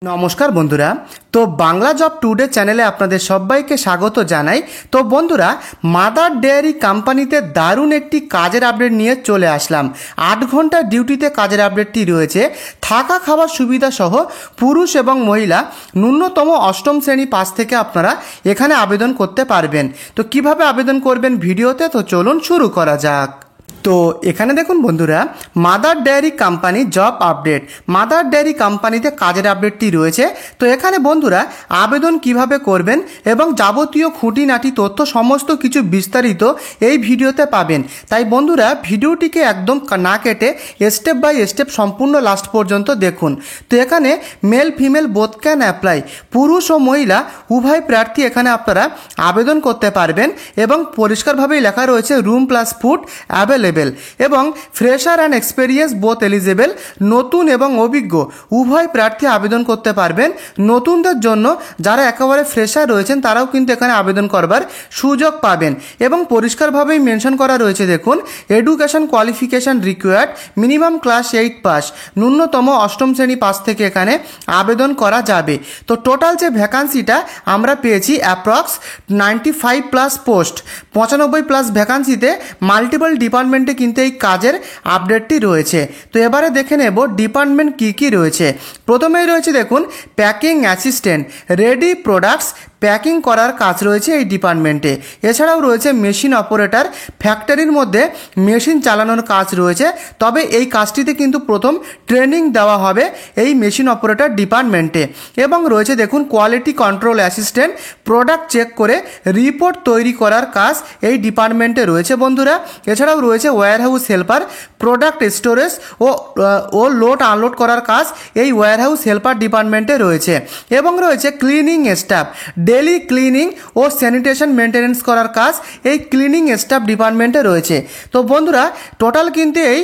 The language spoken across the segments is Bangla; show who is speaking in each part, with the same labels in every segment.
Speaker 1: নমস্কার বন্ধুরা। তো বাংলা জব টুডে চ্যানেলে আপনাদের সবাইকে স্বাগত জানাই। তো বন্ধুরা, মাদার ডেয়ারি কোম্পানিতে দারুণ একটি কাজের আপডেট নিয়ে চলে আসলাম। 8 ঘন্টা ডিউটিতে কাজের আপডেটটি রয়েছে। থাকা খাওয়ার সুবিধা সহ পুরুষ এবং মহিলা ন্যূনতম অষ্টম শ্রেণী পাস থেকে আপনারা এখানে আবেদন করতে পারবেন। তো কিভাবে আবেদন করবেন ভিডিওতে, তো চলুন শুরু করা যাক। তো এখানে দেখুন বন্ধুরা, mother dairy company job update, mother dairy কোম্পানিতে কাজের আপডেটটি রয়েছে। তো এখানে বন্ধুরা আবেদন কিভাবে করবেন এবং যাবতীয় খুঁটিনাটি তথ্য সমস্ত কিছু বিস্তারিত এই ভিডিওতে পাবেন। তাই বন্ধুরা ভিডিওটিকে একদম না কেটে স্টেপ বাই স্টেপ সম্পূর্ণ লাস্ট পর্যন্ত দেখুন। তো এখানে male female both can apply, পুরুষ ও মহিলা উভয় প্রার্থী এখানে আপনারা আবেদন করতে পারবেন এবং পরিষ্কারভাবেই লেখা রয়েছে রুম প্লাস ফুড অ্যাভেলেবেল এবং fresher and experience both eligible, নতুন এবং অভিজ্ঞ উভয় প্রার্থী আবেদন করতে পারবেন। নতুনদের জন্য যারা একেবারে ফ্রেশার রয়েছেন তারাও কিন্তু এখানে আবেদন করবার সুযোগ পাবেন এবং পরিষ্কারভাবেই মেনশন করা রয়েছে। দেখুন, education qualification required, minimum class 8 pass, ন্যূনতম অষ্টম শ্রেণী পাস থেকে এখানে আবেদন করা যাবে। তো টোটাল যে ভ্যাকান্সিটা আমরা পেয়েছি অ্যাপ্রক্স 95 প্লাস পোস্ট, 95 প্লাস ভ্যাকান্সিতে মাল্টিপল ডিপার্টমেন্টে কিন্তু এই কাজের আপডেটটি রয়েছে। তো এবারে দেখে নেব ডিপার্টমেন্ট কি কি রয়েছে। প্রথমেই রয়েছে দেখুন packing assistant, ready products packing করার কাজ রয়েছে এই ডিপার্টমেন্টে। এছাড়াও রয়েছে মেশিন অপারেটর, ফ্যাক্টরির মধ্যে মেশিন চালানোর কাজ রয়েছে। তবে এই কাজটিতে কিন্তু প্রথম ট্রেনিং দেওয়া হবে এই মেশিন অপারেটর ডিপার্টমেন্টে। এবং রয়েছে দেখুন quality control assistant, product check করে রিপোর্ট তৈরি করার কাজ এই ডিপার্টমেন্টে রয়েছে বন্ধুরা। এছাড়াও রয়েছে ওয়্যারহাউস হেল্পার, প্রোডাক্ট স্টোরেজ ও লোড আনলোড করার কাজ এই ওয়্যারহাউস হেল্পার ডিপার্টমেন্টে রয়েছে। এবং রয়েছে ক্লিনিং স্টাফ, ডেলি ক্লিনিং ও স্যানিটেশন মেনটেন্যান্স করার কাজ এই ক্লিনিং স্টাফ ডিপার্টমেন্টে রয়েছে। তো বন্ধুরা টোটাল কিন্তু এই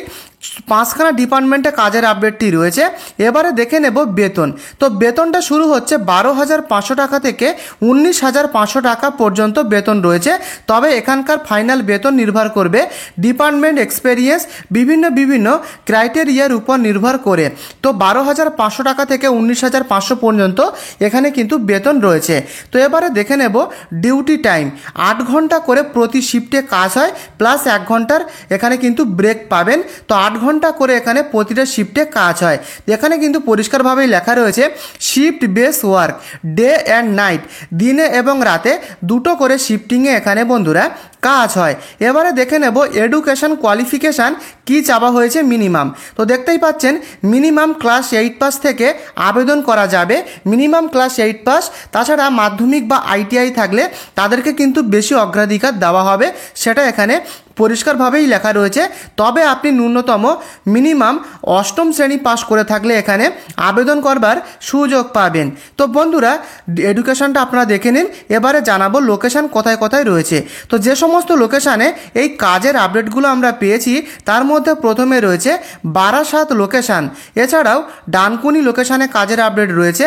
Speaker 1: 5খানা ডিপার্টমেন্টে কাজের আপডেটটি রয়েছে। এবারে দেখে নেব বেতন। তো বেতনটা শুরু হচ্ছে 12,500 টাকা থেকে 19,500 টাকা পর্যন্ত বেতন রয়েছে। তবে এখানকার ফাইনাল বেতন নির্ভর করবে ডিপার্টমেন্ট এক্সপেরিয়েন্স, বিভিন্ন ক্রাইটেরিয়ার উপর নির্ভর করে। তো 12,500 টাকা থেকে 19,500 পর্যন্ত এখানে কিন্তু বেতন রয়েছে। তো এবারে দেখে নেব ডিউটি টাইম। 8 ঘন্টা করে প্রতি শিফটে কাজ হয়, প্লাস 1 ঘন্টার এখানে কিন্তু ব্রেক পাবেন। তো 8 ঘন্টা করে এখানে প্রতিটা শিফটে কাজ হয়। এখানে কিন্তু পরিষ্কারভাবেই লেখা রয়েছে shift base work, day and night, দিনে এবং রাতে দুটো করে শিফটিংয়ে এখানে বন্ধুরা কাজ হয়। এবারে দেখে নেব এডুকেশন কোয়ালিফিকেশান কি চাওয়া হয়েছে মিনিমাম। তো দেখতেই পাচ্ছেন মিনিমাম ক্লাস 8 পাস থেকে আবেদন করা যাবে, মিনিমাম ক্লাস 8 পাস। তাছাড়া মাধ্যমিক বা ITI থাকলে তাদেরকে কিন্তু বেশি অগ্রাধিকার দেওয়া হবে, সেটা এখানে পরিষ্কারভাবেই লেখা রয়েছে। তবে আপনি ন্যূনতম মিনিমাম অষ্টম শ্রেণী পাস করে থাকলে এখানে আবেদন করবার সুযোগ পাবেন। তো বন্ধুরা এডুকেশনটা আপনারা দেখে নিন। এবারে জানাবো লোকেশান কোথায় কোথায় রয়েছে। তো যে সমস্ত লোকেশানে এই কাজের আপডেটগুলো আমরা পেয়েছি তার মধ্যে প্রথমে রয়েছে বারাসাত লোকেশান, এছাড়াও ডানকুনি লোকেশানে কাজের আপডেট রয়েছে,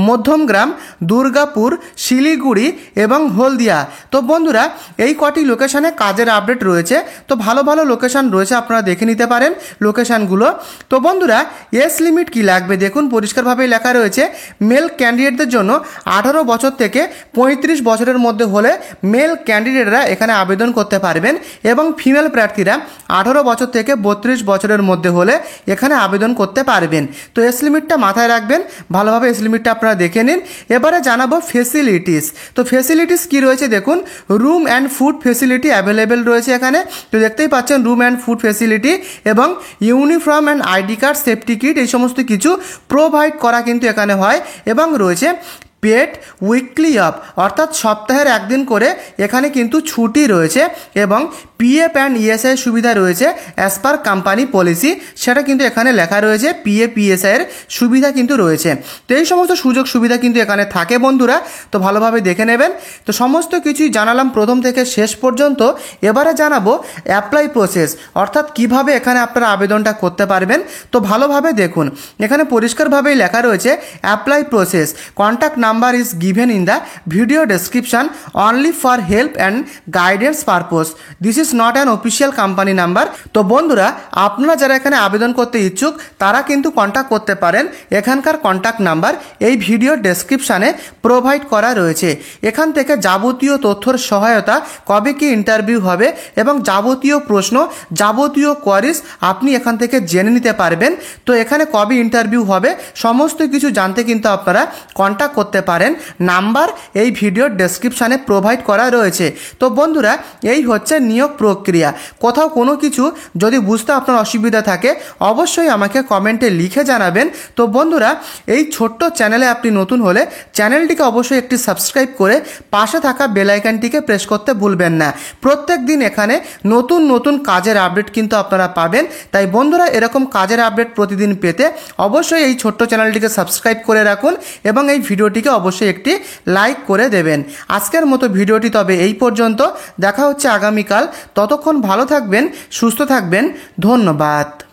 Speaker 1: মধ্যমগ্রাম, দুর্গাপুর, শিলিগুড়ি এবং হলদিয়া। তো বন্ধুরা এই কটি লোকেশানে কাজের আপডেট রয়েছে। তো ভালো ভালো লোকেশান রয়েছে, আপনারা দেখে নিতে পারেন লোকেশানগুলো। তো বন্ধুরা এজ লিমিট কি লাগবে দেখুন, পরিষ্কারভাবে লেখা রয়েছে মেল ক্যান্ডিডেটদের জন্য 18 বছর থেকে 35 বছরের মধ্যে হলে মেল ক্যান্ডিডেটরা এখানে আবেদন করতে পারবেন এবং ফিমেল প্রার্থীরা 18 বছর থেকে 32 বছরের মধ্যে হলে এখানে আবেদন করতে পারবেন। তো এজ লিমিটটা মাথায় রাখবেন, ভালোভাবে এজ লিমিটটা আপনারা দেখে নিন। এবারে জানাবো ফেসিলিটিস। তো ফেসিলিটিস কি রয়েছে দেখুন, room and food facility available রয়েছে এখানে। তো দেখতেই পাচ্ছেন রুম অ্যান্ড ফুড ফেসিলিটি এবং uniform and ID card, safety kit এই সমস্ত কিছু প্রোভাইড করা কিন্তু এখানে হয়। এবং রয়েছে পেড উইকলি অফ, অর্থাৎ সপ্তাহের একদিন করে এখানে কিন্তু ছুটি রয়েছে এবং PF অ্যান্ড ESI সুবিধা রয়েছে অ্যাজ পার কোম্পানি পলিসি, সেটা কিন্তু এখানে লেখা রয়েছে। PF PSI এর সুবিধা কিন্তু রয়েছে। তো এই সমস্ত সুযোগ সুবিধা কিন্তু এখানে থাকে বন্ধুরা, তো ভালোভাবে দেখে নেবেন। তো সমস্ত কিছুই জানালাম প্রথম থেকে শেষ পর্যন্ত। এবারে জানাবো অ্যাপ্লাই প্রসেস, অর্থাৎ কিভাবে এখানে আপনারা আবেদনটা করতে পারবেন। তো ভালোভাবে দেখুন, এখানে পরিষ্কারভাবেই লেখা রয়েছে apply process, contact number is given in the video description only for help and guidance purpose. This is not an official company number. তো বন্ধুরা, আপনারা যারা এখানে আবেদন করতে ইচ্ছুক তারা কিন্তু কন্ট্যাক্ট করতে পারেন। এখানকার কন্ট্যাক্ট নাম্বার এই ভিডিও ডেসক্রিপশানে প্রোভাইড করা রয়েছে। এখান থেকে যাবতীয় তথ্যর সহায়তা, কবে কি ইন্টারভিউ হবে এবং যাবতীয় প্রশ্ন, যাবতীয় কোয়ারিজ আপনি এখান থেকে জেনে নিতে পারবেন। তো এখানে কবে ইন্টারভিউ হবে সমস্ত কিছু জানতে কিন্তু আপনারা কন্ট্যাক্ট করতে পারেন। নাম্বার এই ভিডিওর ডেসক্রিপশানে প্রোভাইড করা রয়েছে। তো বন্ধুরা, এই হচ্ছে নিয়োগ প্রক্রিয়া। কোথাও কোনো কিছু যদি বুঝতে আপনার অসুবিধা থাকে অবশ্যই আমাকে কমেন্টে লিখে জানাবেন। তো বন্ধুরা, এই ছোট্ট চ্যানেলে আপনি নতুন হলে চ্যানেলটিকে অবশ্যই একটি সাবস্ক্রাইব করে পাশে থাকা বেল আইকনটিকে প্রেস করতে ভুলবেন না। প্রত্যেক দিন এখানে নতুন নতুন কাজের আপডেট কিন্তু আপনারা পাবেন। তাই বন্ধুরা, এরকম কাজের আপডেট প্রতিদিন পেতে অবশ্যই এই ছোট্ট চ্যানেলটিকে সাবস্ক্রাইব করে রাখুন এবং এই ভিডিওটিকে অবশ্যই একটি লাইক করে দেবেন। আজকের মতো ভিডিওটি তবে এই পর্যন্ত। দেখা হচ্ছে আগামীকাল। ততক্ষণ ভালো থাকবেন, সুস্থ থাকবেন। ধন্যবাদ।